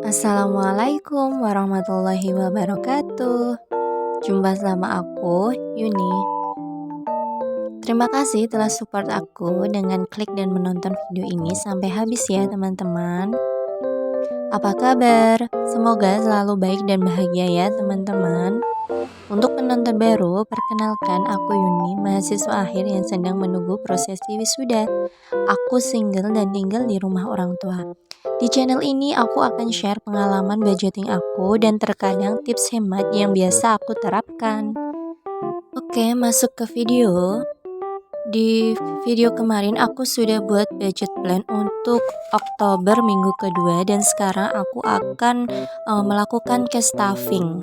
Assalamualaikum warahmatullahi wabarakatuh. Jumpa sama aku, Yuni. Terima kasih telah support aku dengan klik dan menonton video ini sampai habis ya teman-teman. Apa kabar? Semoga selalu baik dan bahagia ya teman-teman. Untuk penonton baru, perkenalkan aku Yuni, mahasiswa akhir yang sedang menunggu prosesi wisuda. Aku single dan tinggal di rumah orang tua. Di channel ini aku akan share pengalaman budgeting aku dan terkadang tips hemat yang biasa aku terapkan. Oke, masuk ke video. Di video kemarin aku sudah buat budget plan untuk Oktober minggu kedua dan sekarang aku akan melakukan cash stuffing.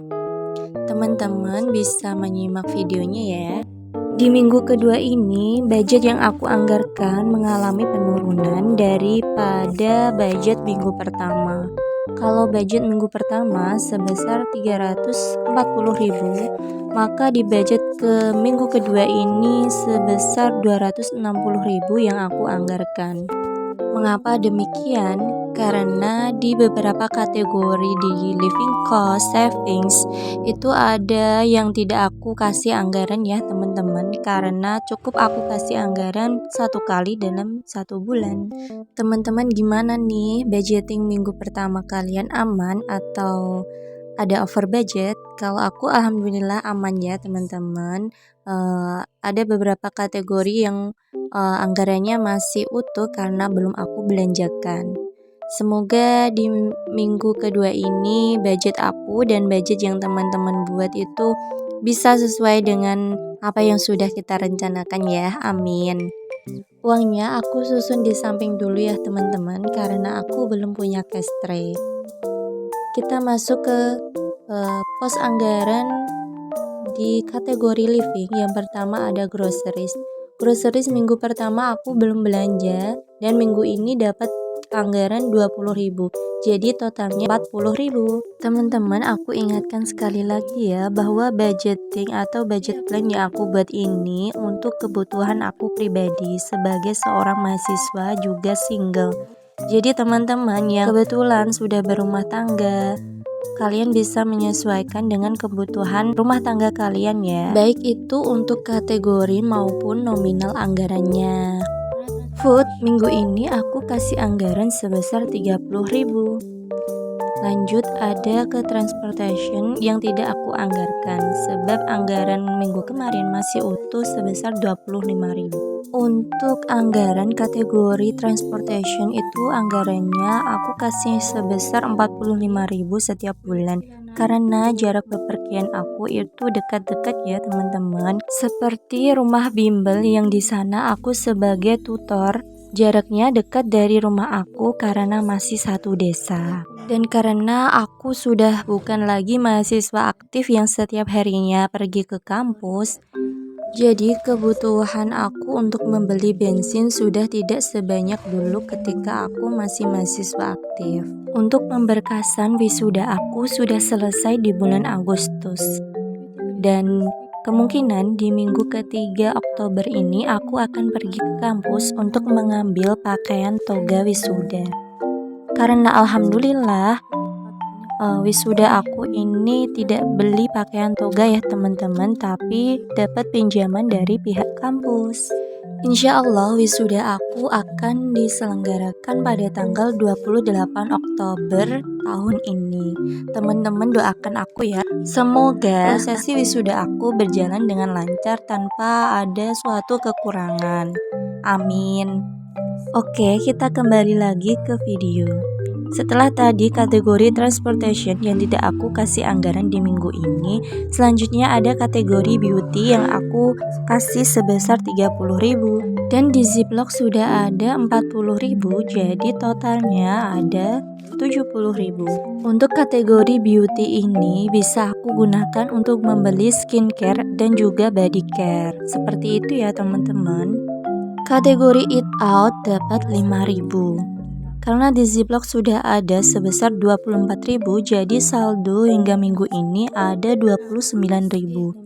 Teman-teman bisa menyimak videonya ya. Di minggu kedua ini, budget yang aku anggarkan mengalami penurunan daripada budget minggu pertama. Kalau budget minggu pertama sebesar 340.000, maka di budget ke minggu kedua ini sebesar 260.000 yang aku anggarkan. Mengapa demikian? Karena di beberapa kategori di living cost, savings, itu ada yang tidak aku kasih anggaran ya teman-teman, karena cukup aku kasih anggaran satu kali dalam satu bulan. Teman-teman gimana nih budgeting minggu pertama kalian, aman atau ada over budget? Kalau aku alhamdulillah aman ya teman-teman. Ada beberapa kategori yang anggarannya masih utuh karena belum aku belanjakan. Semoga di minggu kedua ini budget aku dan budget yang teman-teman buat itu bisa sesuai dengan apa yang sudah kita rencanakan ya, amin. Uangnya aku susun di samping dulu ya teman-teman, karena aku belum punya cash tray. Kita masuk ke pos anggaran di kategori living. Yang pertama ada groceries. Groceries minggu pertama aku belum belanja dan minggu ini dapat anggaran 20.000. Jadi totalnya 40.000. Teman-teman, aku ingatkan sekali lagi ya bahwa budgeting atau budget plan yang aku buat ini untuk kebutuhan aku pribadi sebagai seorang mahasiswa juga single. Jadi teman-teman yang kebetulan sudah berumah tangga, kalian bisa menyesuaikan dengan kebutuhan rumah tangga kalian ya, baik itu untuk kategori maupun nominal anggarannya. Food, minggu ini aku kasih anggaran sebesar 30.000. Lanjut ada ke transportation yang tidak aku anggarkan, sebab anggaran minggu kemarin masih utuh sebesar 25.000. Untuk anggaran kategori transportation itu anggarannya aku kasih sebesar 45.000 setiap bulan, karena jarak bepergian aku itu dekat-dekat ya teman-teman. Seperti rumah bimbel yang di sana aku sebagai tutor, jaraknya dekat dari rumah aku karena masih satu desa. Dan karena aku sudah bukan lagi mahasiswa aktif yang setiap harinya pergi ke kampus, jadi kebutuhan aku untuk membeli bensin sudah tidak sebanyak dulu ketika aku masih mahasiswa aktif. Untuk pemberkasan wisuda aku sudah selesai di bulan Agustus. Dan kemungkinan di minggu ketiga Oktober ini aku akan pergi ke kampus untuk mengambil pakaian toga wisuda. Karena alhamdulillah wisuda aku ini tidak beli pakaian toga ya teman-teman, tapi dapat pinjaman dari pihak kampus. Insya Allah wisuda aku akan diselenggarakan pada tanggal 28 Oktober tahun ini. Teman-teman doakan aku ya, semoga prosesi wisuda aku berjalan dengan lancar tanpa ada suatu kekurangan, amin. Oke, kita kembali lagi ke video. Setelah tadi kategori transportation yang tidak aku kasih anggaran di minggu ini, selanjutnya ada kategori beauty yang aku kasih sebesar 30.000. Dan di Ziplock sudah ada 40.000, jadi totalnya ada 70.000. Untuk kategori beauty ini bisa aku gunakan untuk membeli skincare dan juga body care. Seperti itu ya teman-teman. Kategori eat out dapat 5.000. Karena di Ziplock sudah ada sebesar 24.000, jadi saldo hingga minggu ini ada 29.000.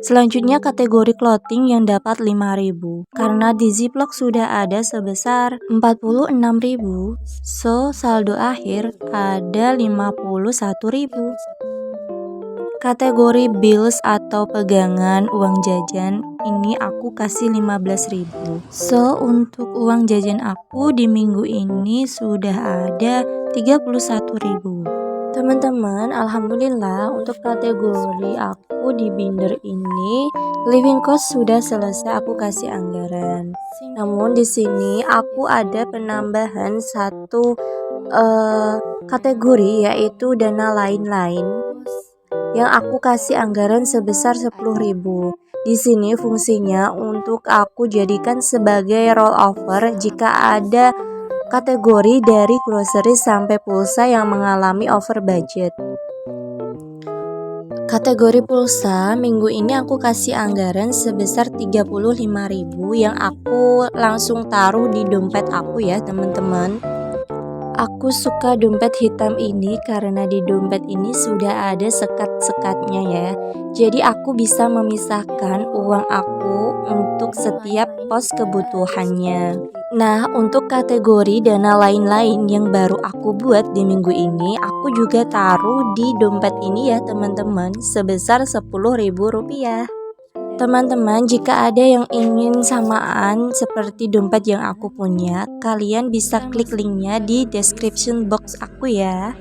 Selanjutnya kategori clothing yang dapat 5.000. Karena di Ziplock sudah ada sebesar 46.000, so saldo akhir ada 51.000. Kategori bills atau pegangan uang jajan ini aku kasih 15.000. So untuk uang jajan aku di minggu ini sudah ada 31.000. Teman-teman, alhamdulillah untuk kategori aku di binder ini living cost sudah selesai aku kasih anggaran. Namun di sini aku ada penambahan satu kategori yaitu dana lain-lain yang aku kasih anggaran sebesar 10.000. Di sini fungsinya untuk aku jadikan sebagai rollover jika ada kategori dari grocery sampai pulsa yang mengalami over budget. Kategori pulsa minggu ini aku kasih anggaran sebesar 35.000 yang aku langsung taruh di dompet aku ya teman-teman. Aku suka dompet hitam ini karena di dompet ini sudah ada sekat-sekatnya ya. Jadi aku bisa memisahkan uang aku untuk setiap pos kebutuhannya. Nah, untuk kategori dana lain-lain yang baru aku buat di minggu ini, aku juga taruh di dompet ini ya teman-teman sebesar Rp10.000. Teman-teman, jika ada yang ingin samaan seperti dompet yang aku punya, kalian bisa klik linknya di description box aku ya.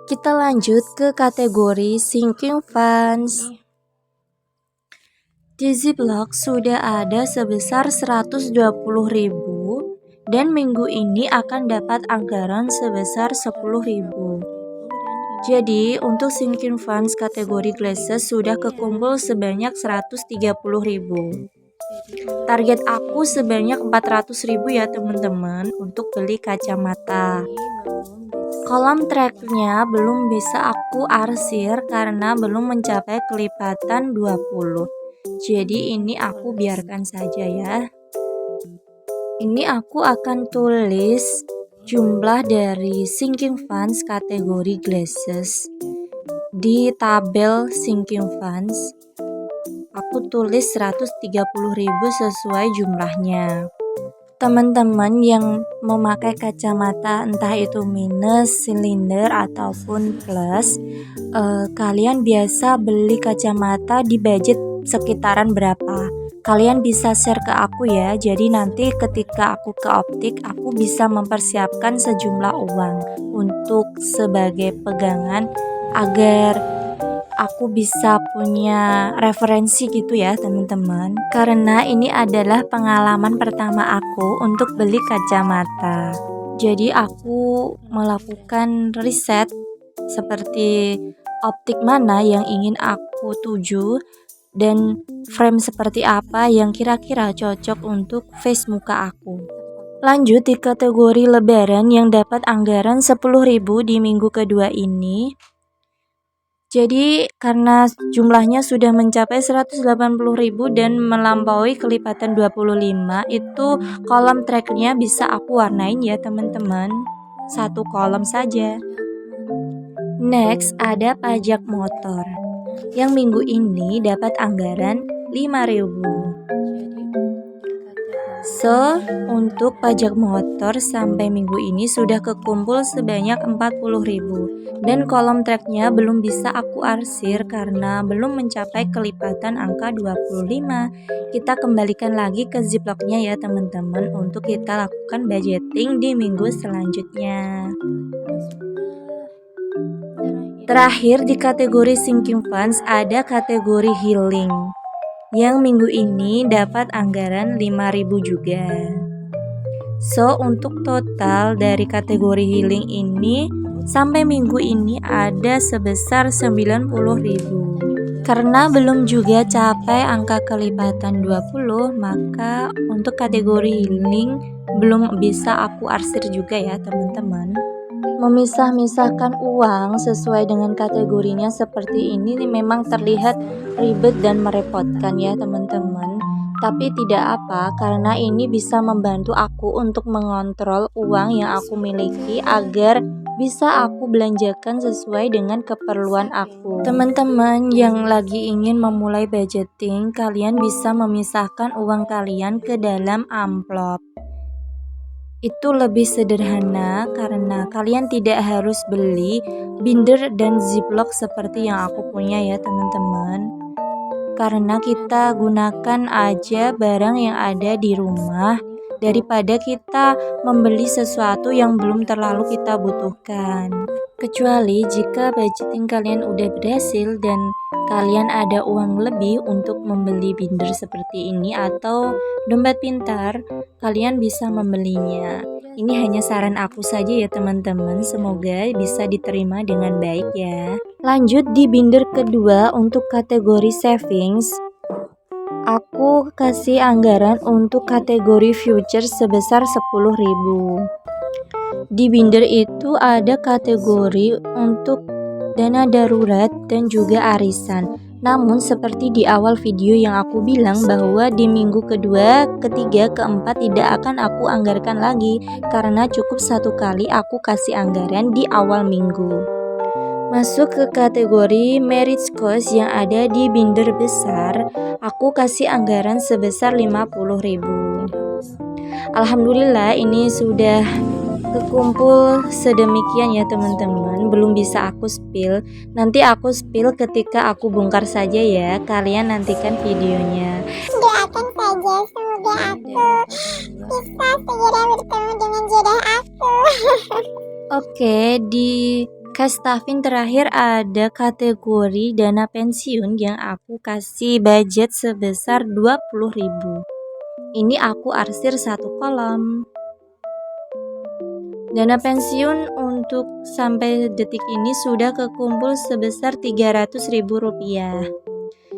Kita lanjut ke kategori sinking funds. Di Ziplock sudah ada sebesar 120.000 dan minggu ini akan dapat anggaran sebesar 10.000. Jadi, untuk sinking funds kategori glasses sudah kekumpul sebanyak 130.000. Target aku sebanyak 400.000 ya teman-teman untuk beli kacamata. Kolom tracknya belum bisa aku arsir karena belum mencapai kelipatan 20. Jadi ini aku biarkan saja ya. Ini aku akan tulis jumlah dari sinking funds kategori glasses di tabel sinking funds. Aku tulis 130.000 sesuai jumlahnya. Teman-teman yang memakai kacamata entah itu minus, silinder ataupun plus, kalian biasa beli kacamata di budget sekitaran berapa? Kalian bisa share ke aku ya, jadi nanti ketika aku ke optik, aku bisa mempersiapkan sejumlah uang untuk sebagai pegangan agar aku bisa punya referensi gitu ya teman-teman. Karena ini adalah pengalaman pertama aku untuk beli kacamata. Jadi aku melakukan riset seperti optik mana yang ingin aku tuju dan frame seperti apa yang kira-kira cocok untuk face muka aku. Lanjut di kategori lebaran yang dapat anggaran 10.000 di minggu kedua ini. Jadi karena jumlahnya sudah mencapai 180.000 dan melampaui kelipatan 25, itu kolom tracknya bisa aku warnain ya teman-teman. Satu kolom saja. Next ada pajak motor yang minggu ini dapat anggaran 5.000. So, untuk pajak motor sampai minggu ini sudah kekumpul sebanyak 40.000 dan kolom tracknya belum bisa aku arsir karena belum mencapai kelipatan angka 25. Kita kembalikan lagi ke Ziplocknya ya teman-teman untuk kita lakukan budgeting di minggu selanjutnya. Terakhir di kategori sinking funds ada kategori healing yang minggu ini dapat anggaran 5.000 juga. So untuk total dari kategori healing ini sampai minggu ini ada sebesar 90.000. Karena belum juga capai angka kelipatan 20, maka untuk kategori healing belum bisa aku arsir juga ya teman-teman. Memisah-misahkan uang sesuai dengan kategorinya seperti ini memang terlihat ribet dan merepotkan ya teman-teman. Tapi tidak apa, karena ini bisa membantu aku untuk mengontrol uang yang aku miliki agar bisa aku belanjakan sesuai dengan keperluan aku. Teman-teman yang lagi ingin memulai budgeting, kalian bisa memisahkan uang kalian ke dalam amplop. Itu lebih sederhana karena kalian tidak harus beli binder dan ziplock seperti yang aku punya ya teman-teman. Karena kita gunakan aja barang yang ada di rumah daripada kita membeli sesuatu yang belum terlalu kita butuhkan. Kecuali jika budgeting kalian udah berhasil dan kalian ada uang lebih untuk membeli binder seperti ini atau dompet pintar, kalian bisa membelinya. Ini hanya saran aku saja ya teman-teman, semoga bisa diterima dengan baik ya. Lanjut di binder kedua untuk kategori savings. Aku kasih anggaran untuk kategori future sebesar 10.000. Di binder itu ada kategori untuk dana darurat dan juga arisan. Namun seperti di awal video yang aku bilang bahwa di minggu kedua, ketiga, keempat tidak akan aku anggarkan lagi karena cukup satu kali aku kasih anggaran di awal minggu. Masuk ke kategori marriage cost yang ada di binder besar, aku kasih anggaran sebesar 50.000. Alhamdulillah ini sudah kekumpul sedemikian ya teman-teman, belum bisa aku spill. Nanti aku spill ketika aku bongkar saja ya, kalian nantikan videonya. Doakan saja semoga aku bisa segera bertemu dengan jodoh aku. Oke, di Kastafin terakhir ada kategori dana pensiun yang aku kasih budget sebesar 20.000. Ini aku arsir satu kolom. Dana pensiun untuk sampai detik ini sudah kekumpul sebesar Rp300.000.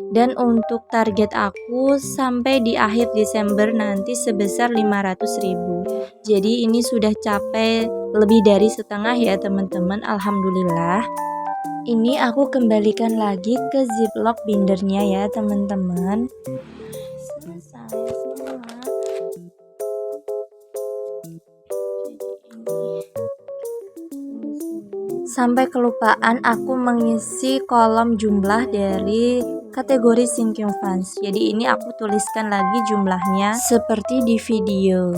Dan untuk target aku sampai di akhir Desember nanti sebesar 500.000. Jadi ini sudah capai lebih dari setengah ya teman-teman, alhamdulillah. Ini aku kembalikan lagi ke ziplock bindernya ya teman-teman. Selesai semua. Sampai kelupaan aku mengisi kolom jumlah dari kategori sinking funds. Jadi ini aku tuliskan lagi jumlahnya seperti di video.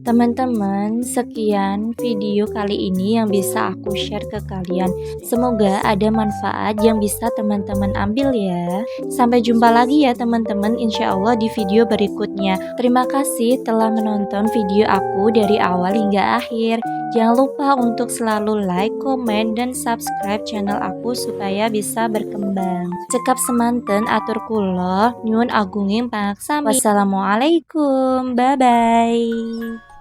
Teman-teman, sekian video kali ini yang bisa aku share ke kalian. Semoga ada manfaat yang bisa teman-teman ambil ya. Sampai jumpa lagi ya teman-teman, insya Allah di video berikutnya. Terima kasih telah menonton video aku dari awal hingga akhir. Jangan lupa untuk selalu like, komen, dan subscribe channel aku supaya bisa berkembang. Cekap semanten atur kula, nyuwun agunging pangaksami. Wassalamualaikum, bye-bye.